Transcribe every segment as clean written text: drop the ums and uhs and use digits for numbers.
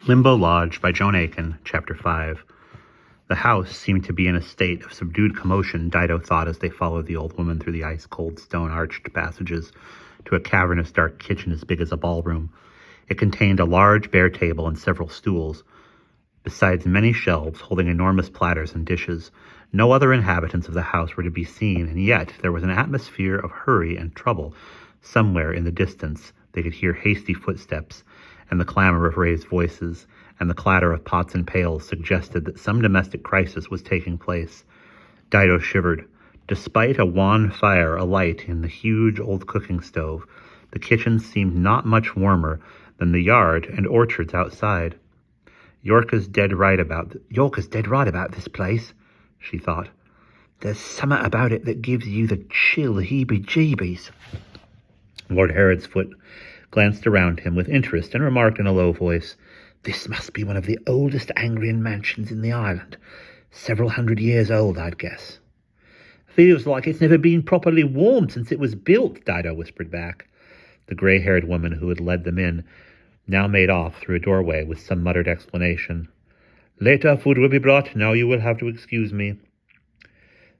Limbo Lodge by Joan Aiken, Chapter 5. The house seemed to be in a state of subdued commotion, Dido thought as they followed the old woman through the ice-cold stone-arched passages to a cavernous dark kitchen as big as a ballroom. It contained a large bare table and several stools, besides many shelves holding enormous platters and dishes. No other inhabitants of the house were to be seen, and yet there was an atmosphere of hurry and trouble. Somewhere in the distance they could hear hasty footsteps, and the clamor of raised voices, and the clatter of pots and pails suggested that some domestic crisis was taking place. Dido shivered. Despite a wan fire alight in the huge old cooking stove, the kitchen seemed not much warmer than the yard and orchards outside. Yorka's dead right about this place, she thought. There's summat about it that gives you the chill heebie-jeebies. Lord Herodsfoot glanced around him with interest and remarked in a low voice, "This must be one of the oldest Angrian mansions in the island. Several 100 years old, I'd guess." "Feels like it's never been properly warmed since it was built," Dido whispered back. The grey-haired woman who had led them in now made off through a doorway with some muttered explanation. "Later food will be brought. Now you will have to excuse me."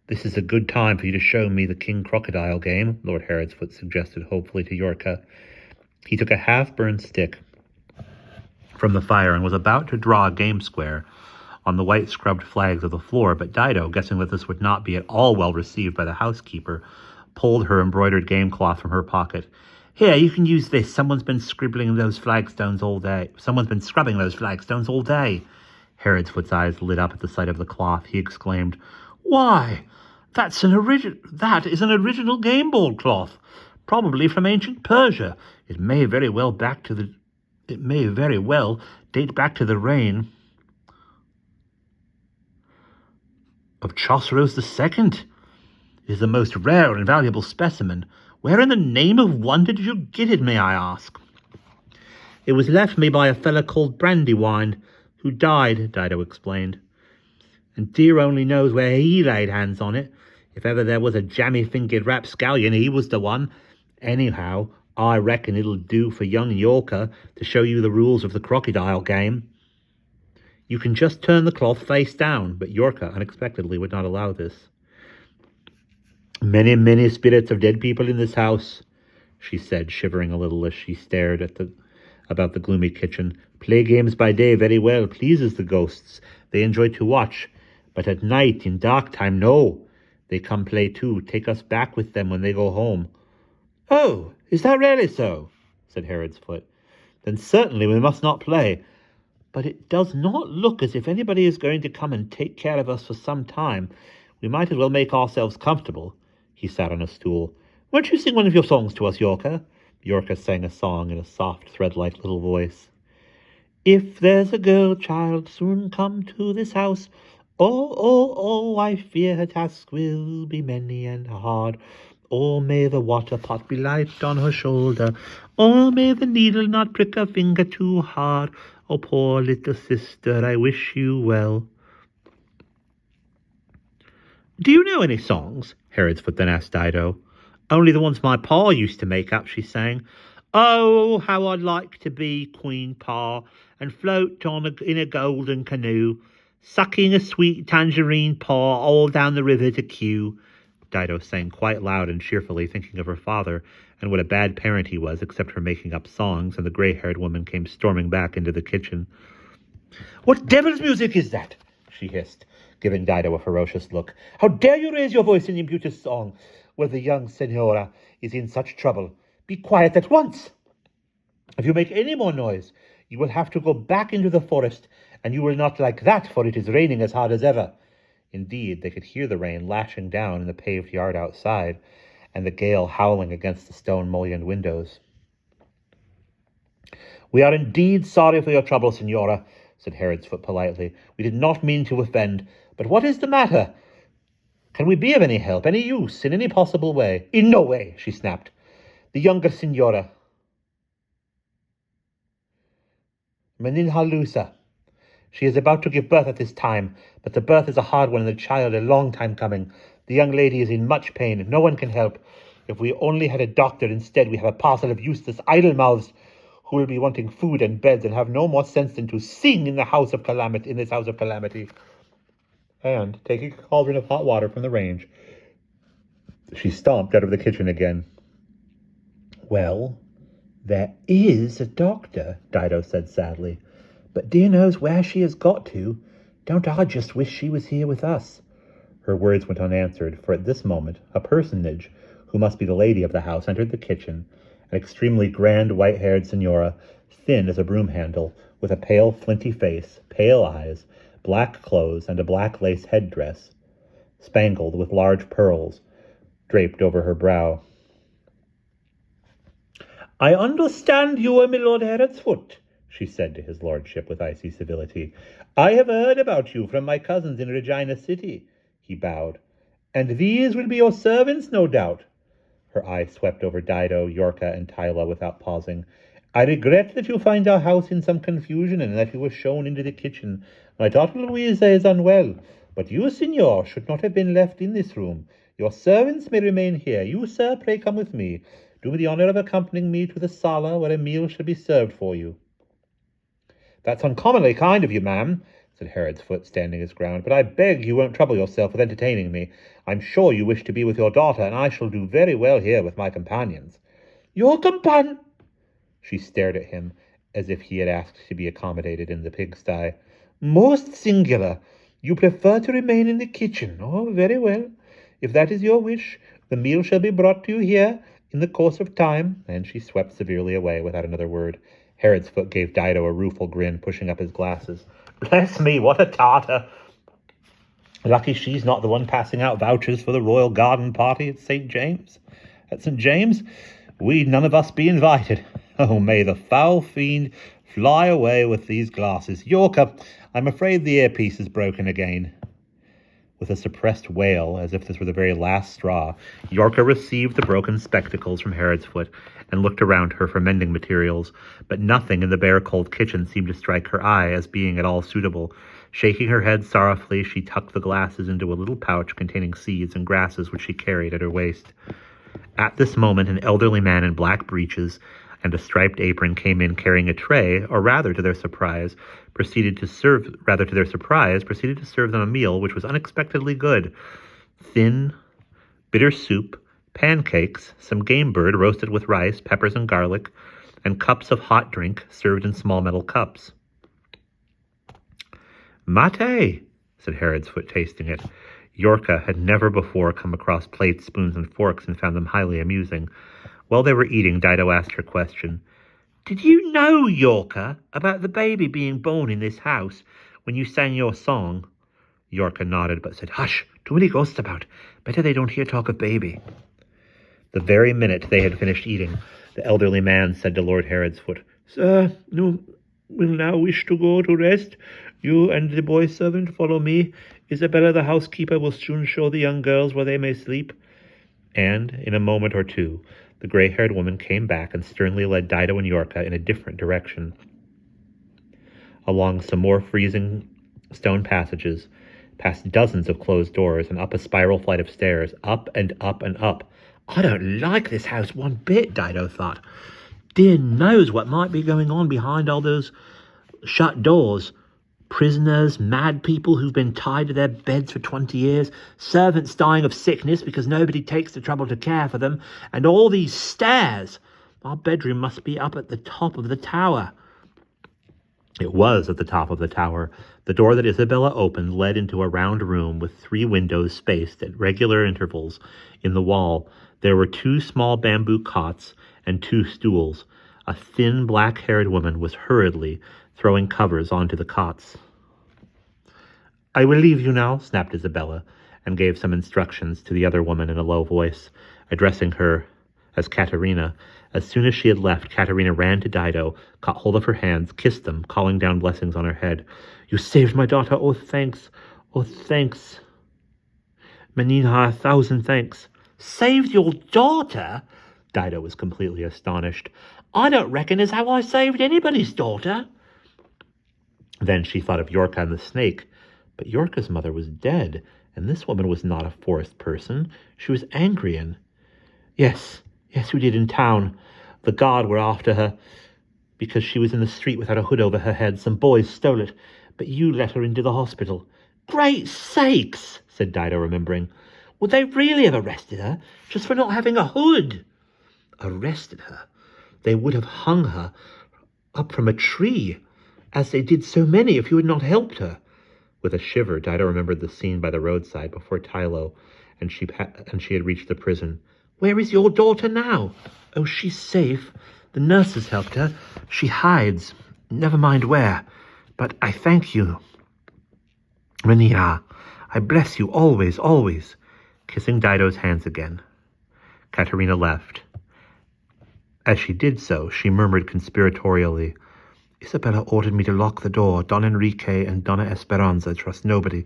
"This is a good time for you to show me the king crocodile game," Lord Herodsfoot suggested hopefully to Yorka. He took a half-burned stick from the fire and was about to draw a game square on the white scrubbed flags of the floor, but Dido, guessing that this would not be at all well received by the housekeeper, pulled her embroidered game cloth from her pocket. "Here, you can use this. Someone's been scrubbing those flagstones all day. Herodsfoot's eyes lit up at the sight of the cloth. He exclaimed, "Why, that is an original game board cloth, probably from ancient Persia. It may very well date back to the reign of Chosroes II. It is the most rare and valuable specimen. Where in the name of wonder did you get it, may I ask?" "It was left me by a fellow called Brandywine, who died," Dido explained. "And dear only knows where he laid hands on it. If ever there was a jammy-fingered rapscallion, he was the one. Anyhow, I reckon it'll do for young Yorka to show you the rules of the crocodile game." "You can just turn the cloth face down," but Yorka unexpectedly would not allow this. "Many, many spirits of dead people in this house," she said, shivering a little as she stared at about the gloomy kitchen. "Play games by day very well, pleases the ghosts. They enjoy to watch. But at night, in dark time, no. They come play too, take us back with them when they go home." "Oh, is that really so?" said Herodsfoot. "Then certainly we must not play. But it does not look as if anybody is going to come and take care of us for some time. We might as well make ourselves comfortable." He sat on a stool. "Won't you sing one of your songs to us, Yorka?" Yorka sang a song in a soft, thread-like little voice. "If there's a girl child soon come to this house, oh, I fear her task will be many and hard. Or may the water pot be light on her shoulder, or may the needle not prick her finger too hard. Oh, poor little sister, I wish you well." "Do you know any songs?" Herodsfoot then asked Dido. "Only the ones my pa used to make up," she sang. "Oh, how I'd like to be Queen Pa, and float in a golden canoe, sucking a sweet tangerine paw all down the river to Kew." Dido sang quite loud and cheerfully, thinking of her father, and what a bad parent he was, except for making up songs, and the grey-haired woman came storming back into the kitchen. "What devil's music is that?" she hissed, giving Dido a ferocious look. "How dare you raise your voice in impious song where the young Senora is in such trouble? Be quiet at once. If you make any more noise, you will have to go back into the forest, and you will not like that, for it is raining as hard as ever." Indeed, they could hear the rain lashing down in the paved yard outside, and the gale howling against the stone-mullioned windows. "We are indeed sorry for your trouble, Senora," said Herodsfoot politely. "We did not mean to offend. But what is the matter? Can we be of any help, any use, in any possible way?" "In no way," she snapped. "The younger Senora, Meninhalusa. She is about to give birth at this time, but the birth is a hard one and the child a long time coming. The young lady is in much pain. No one can help. If we only had a doctor instead, we have a parcel of useless idle mouths who will be wanting food and beds and have no more sense than to sing in this house of calamity. And, taking a cauldron of hot water from the range, she stomped out of the kitchen again. Well, there is a doctor, Dido said sadly, but dear knows where she has got to. Don't I just wish she was here with us? Her words went unanswered, for at this moment a personage, who must be the lady of the house, entered the kitchen, an extremely grand white-haired senora, thin as a broom handle, with a pale flinty face, pale eyes, black clothes, and a black lace headdress, spangled with large pearls, draped over her brow. "I understand you are my Lord Heretsfoot," she said to his lordship with icy civility. "I have heard about you from my cousins in Regina City." He bowed. "And these will be your servants, no doubt." Her eye swept over Dido, Yorka, and Tyla without pausing. "I regret that you find our house in some confusion, and that you were shown into the kitchen. My daughter Louisa is unwell, but you, signor, should not have been left in this room. Your servants may remain here. You, sir, pray come with me. Do me the honour of accompanying me to the sala, where a meal shall be served for you." "That's uncommonly kind of you, ma'am," said Heretsfoot, standing his ground, "but I beg you won't trouble yourself with entertaining me. I'm sure you wish to be with your daughter, and I shall do very well here with my companions." "Your companion?" She stared at him, as if he had asked to be accommodated in the pigsty. "Most singular. You prefer to remain in the kitchen. Oh, very well. If that is your wish, the meal shall be brought to you here in the course of time." And she swept severely away without another word. Heretsfoot gave Dido a rueful grin, pushing up his glasses. "Bless me, what a tartar! Lucky she's not the one passing out vouchers for the royal garden party at St. James. At St. James, we'd none of us be invited. Oh, may the foul fiend fly away with these glasses. Yorka, I'm afraid the earpiece is broken again." With a suppressed wail, as if this were the very last straw, Yorka received the broken spectacles from Heretsfoot and looked around her for mending materials, but nothing in the bare cold kitchen seemed to strike her eye as being at all suitable. Shaking her head sorrowfully, she tucked the glasses into a little pouch containing seeds and grasses which she carried at her waist. At this moment, an elderly man in black breeches and a striped apron came in carrying a tray, or rather to their surprise, proceeded to serve them a meal which was unexpectedly good. Thin, bitter soup, pancakes, some game bird roasted with rice, peppers and garlic, and cups of hot drink served in small metal cups. "Mate," said Heretsfoot, tasting it. Yorka had never before come across plates, spoons, and forks and found them highly amusing. While they were eating, Dido asked her question. "Did you know, Yorka, about the baby being born in this house when you sang your song?" Yorka nodded, but said, "Hush, too many ghosts about. Better they don't hear talk of baby." The very minute they had finished eating, the elderly man said to Lord Heretsfoot, "Sir, you will now wish to go to rest. You and the boy servant follow me. Isabella, the housekeeper, will soon show the young girls where they may sleep." And, in a moment or two, the gray-haired woman came back and sternly led Dido and Yorka in a different direction, along some more freezing stone passages, past dozens of closed doors, and up a spiral flight of stairs, up and up and up. "I don't like this house one bit," Dido thought. "Dear knows what might be going on behind all those shut doors. Prisoners, mad people who've been tied to their beds for 20 years, servants dying of sickness because nobody takes the trouble to care for them, and all these stairs. Our bedroom must be up at the top of the tower." It was at the top of the tower. The door that Isabella opened led into a round room with 3 windows spaced at regular intervals in the wall. There were 2 small bamboo cots and 2 stools. A thin, black-haired woman was hurriedly throwing covers onto the cots. "I will leave you now," snapped Isabella, and gave some instructions to the other woman in a low voice, addressing her as Katerina. As soon as she had left, Katerina ran to Dido, caught hold of her hands, kissed them, calling down blessings on her head. "You saved my daughter. Oh, thanks. Oh, thanks. Menina, 1,000 thanks." "Saved your daughter?" Dido was completely astonished. "I don't reckon as how I saved anybody's daughter." Then she thought of Yorka and the snake, but Yorka's mother was dead, and this woman was not a forest person. She was Angrian. Yes, we did in town. The guard were after her. because she was in the street without a hood over her head. Some boys stole it, but you let her into the hospital." "Great sakes," said Dido, remembering. "Would they really have arrested her just for not having a hood?" Arrested her? They would have hung her up from a tree, as they did so many if you had not helped her. With a shiver, Dido remembered the scene by the roadside before Tylo and she had reached the prison. "Where is your daughter now?" "Oh, she's safe. The nurses helped her. She hides. Never mind where. But I thank you, Rania. I bless you always, always," kissing Dido's hands again. Katerina left. As she did so, she murmured conspiratorially, "Isabella ordered me to lock the door. Don Enrique and Donna Esperanza trust nobody.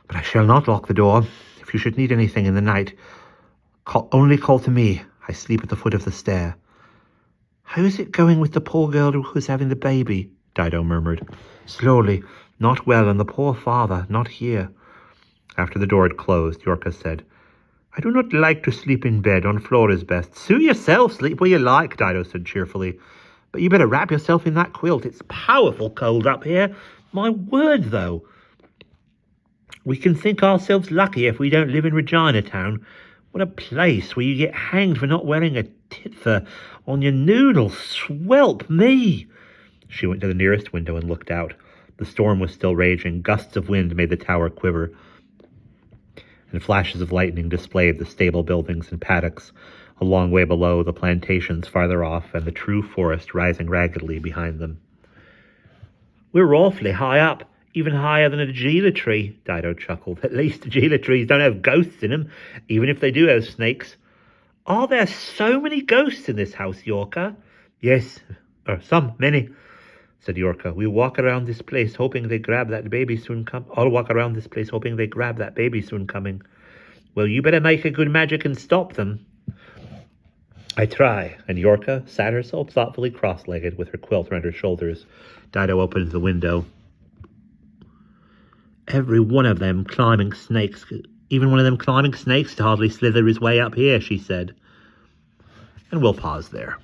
But I shall not lock the door. If you should need anything in the night, only call to me. I sleep at the foot of the stair." "How is it going with the poor girl who's having the baby?" Dido murmured. "Slowly. Not well, and the poor father not here." After the door had closed, Yorka said, "I do not like to sleep in bed. On floor is best." "Suit yourself. Sleep where you like," Dido said cheerfully. "But you better wrap yourself in that quilt. It's powerful cold up here. My word, though. We can think ourselves lucky if we don't live in Regina Town. What a place where you get hanged for not wearing a tit fur on your noodle. Swelp me." She went to the nearest window and looked out. The storm was still raging. Gusts of wind made the tower quiver, and flashes of lightning displayed the stable buildings and paddocks a long way below, the plantations farther off, and the true forest rising raggedly behind them. "We're awfully high up, even higher than a gila tree," Dido chuckled. "At least gila trees don't have ghosts in them, even if they do have snakes." "Are there so many ghosts in this house, Yorka?" "Yes, many," said Yorka. "We walk around this place hoping they grab that baby soon come. I'll walk around this place hoping they grab that baby soon coming." "Well, you better make a good magic and stop them." "I try," and Yorka sat herself thoughtfully cross-legged with her quilt around her shoulders. Dido opened the window. "Every one of them climbing snakes, even one of them climbing snakes to hardly slither his way up here," she said. And we'll pause there.